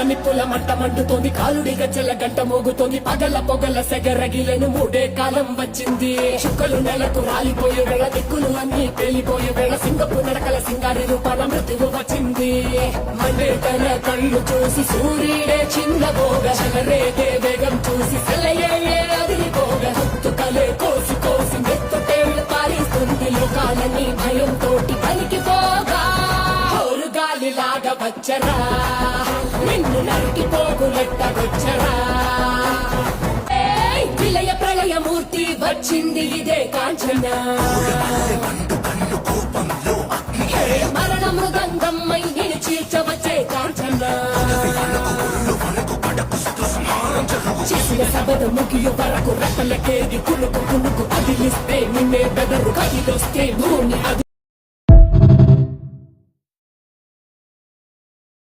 నిప్పుల మంట మండుతోంది, కాలుడి గజ్జల గంట మోగుతోంది, పగల పొగల సెగరగిలను మూడే కాలం వచ్చింది. చుక్కలు నెలకు రాలిపోయే వేళ, దిక్కులు అన్ని పేలిపోయే వేళ, సింగపు నడకల సింగారి రూపాల మృత్యువు వచ్చింది. మండే తన కళ్ళు చూసి సూర్యుడే చిన్నబోగ, చలరేగే వేగం చూసి సెలయే అదిరిపోగ, తుకలే కోసి కోసి మెత్తుటేళ్లు పారిస్తుంది, లోకాలని భయంతోటి పలికిపోగా. గాలిలాగా వచ్చరా, నిన్ను నరికి పోగులెట్టగొచ్చరా. విలయ ప్రళయమూర్తి వచ్చింది, ఇదే కాంచన. మరణ మృదంగమ్మై నిన్ను చీల్చవచ్చే కాంచన. చేసిన సబద ముగియు వరకు రెక్కలకేది కులుకు కులుకు అదిలిస్తే నిన్నే బెదరు, కదిలొస్తే భూమి అది